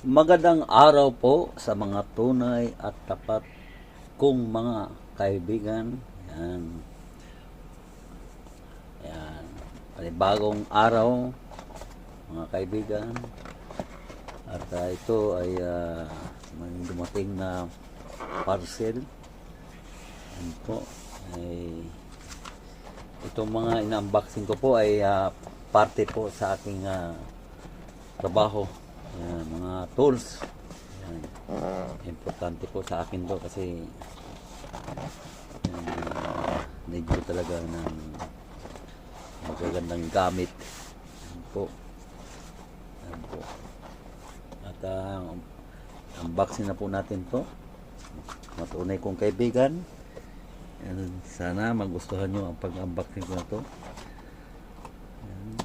Magandang araw po sa mga tunay at tapat kong mga kaibigan. Yan. Yan. Panibagong araw, mga kaibigan. At ito ay may dumating na parcel. Yan po. Itong mga ina-unboxing ko po ay parte po sa aking trabaho. Yan, mga tools. Yan. Importante po sa akin to kasi need ko talaga ng magagandang gamit. Yan po. Yan po. At unboxing na po natin to. Matunay kong kaibigan. Yan, sana magustuhan nyo ang pag-unboxing ko na to. Yan.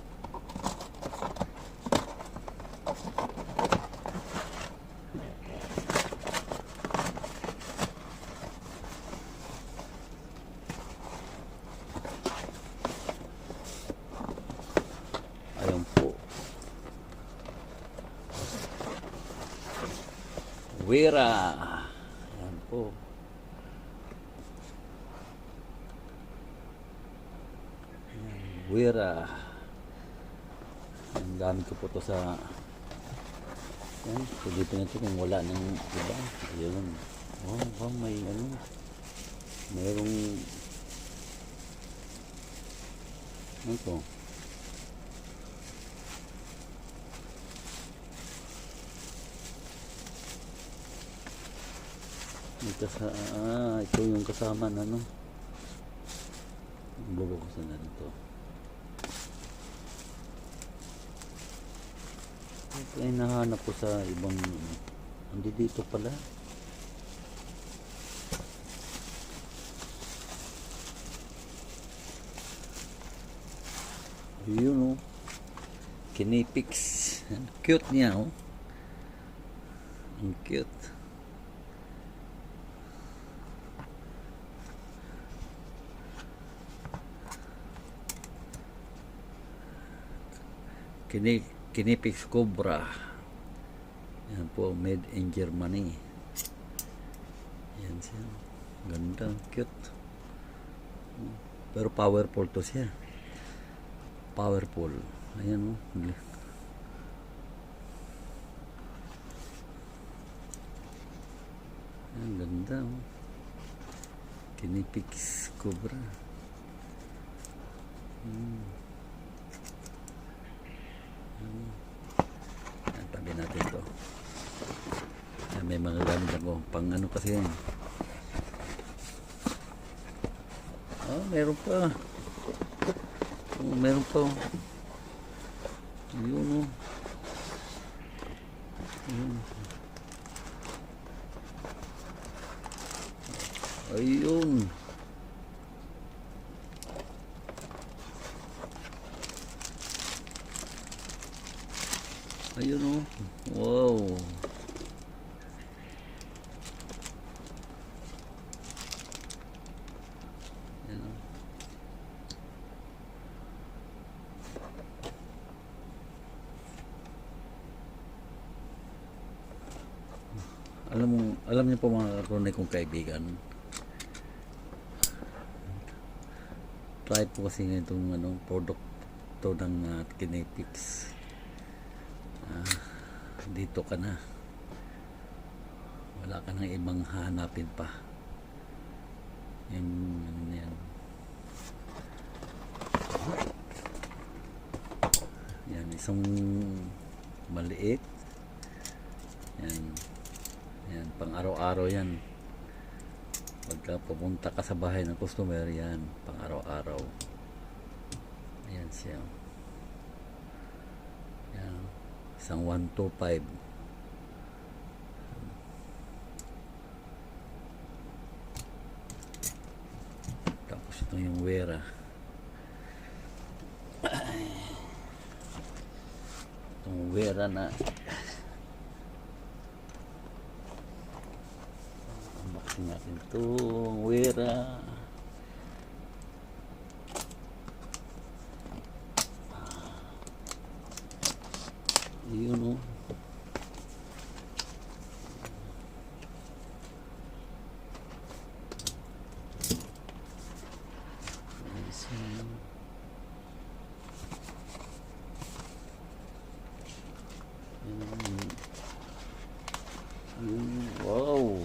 Ayan po. Wera. Ayan po. Wera. Ang gamit ko po to sa yan. Pwede nyo ito kung wala ng iba. Ayun. Oh, may mayroong ito. Ito yung kasama na bubuksan na ito. Ito ay nahanap ko sa ibang hindi dito pala. Yun Kinepix. Cute niya ang cute. Kinepix Cobra. Yan po, made in Germany. Yan siya. Ganda, cute. Pero powerful to siya. Powerful. Ayan Ayan, ganda Kinepix Cobra. Tabi natin to. May mga gamit ako pang kasi yan. Meron pa. Meron pa. Yun ayun. Ayun wow. Ayan alam niyo po mga karonay kong kaibigan, try po kasi itong product to ng Kinepix. Dito ka na, wala ka nang ibang hanapin pa. Yan isang maliit. Yan pang araw-araw yan. Pagka pupunta ka sa bahay ng customer, yan pang araw-araw. Ayan siya. Yan, isang 125. Tapos ito yung Wera. Itong Wera na unboxing natin itong Wera. Yun Wow.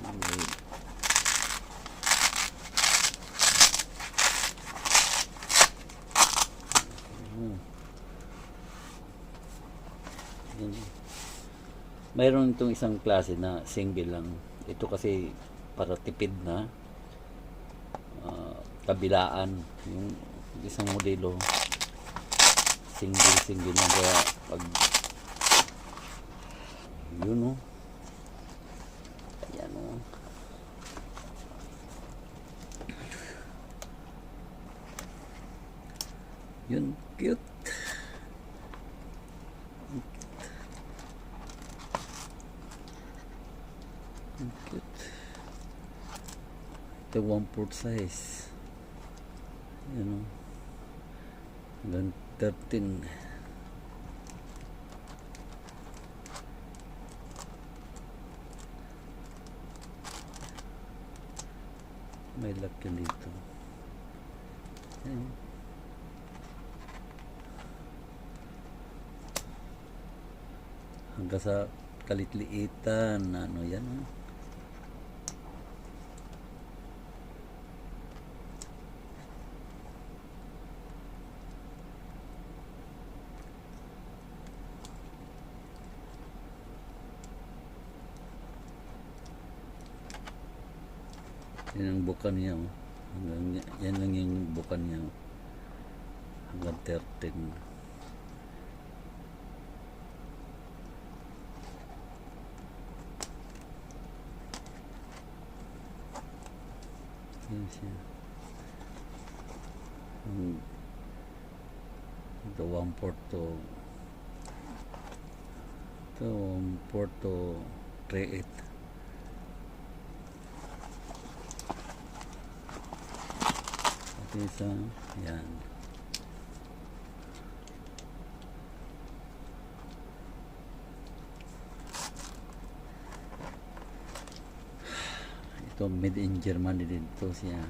Okay. Yan. Mayroon itong isang klase na single lang. Ito kasi para tipid na kabilaan. Yung isang modelo single na, kaya pag yun o, ayan o, yun, cute. Cute. Ito 1/4 size. Yan o, hanggang 13. May lock yun dito. Ayan. Hanggang sa kalitliitan, ano yan o. Yan ang bukan niya oh. Yan lang yung bukan niya oh. Hanggang 13. Yan siya. Ito 1/4 to 3/8. Isa, yan. Ito made in Germany din to siya.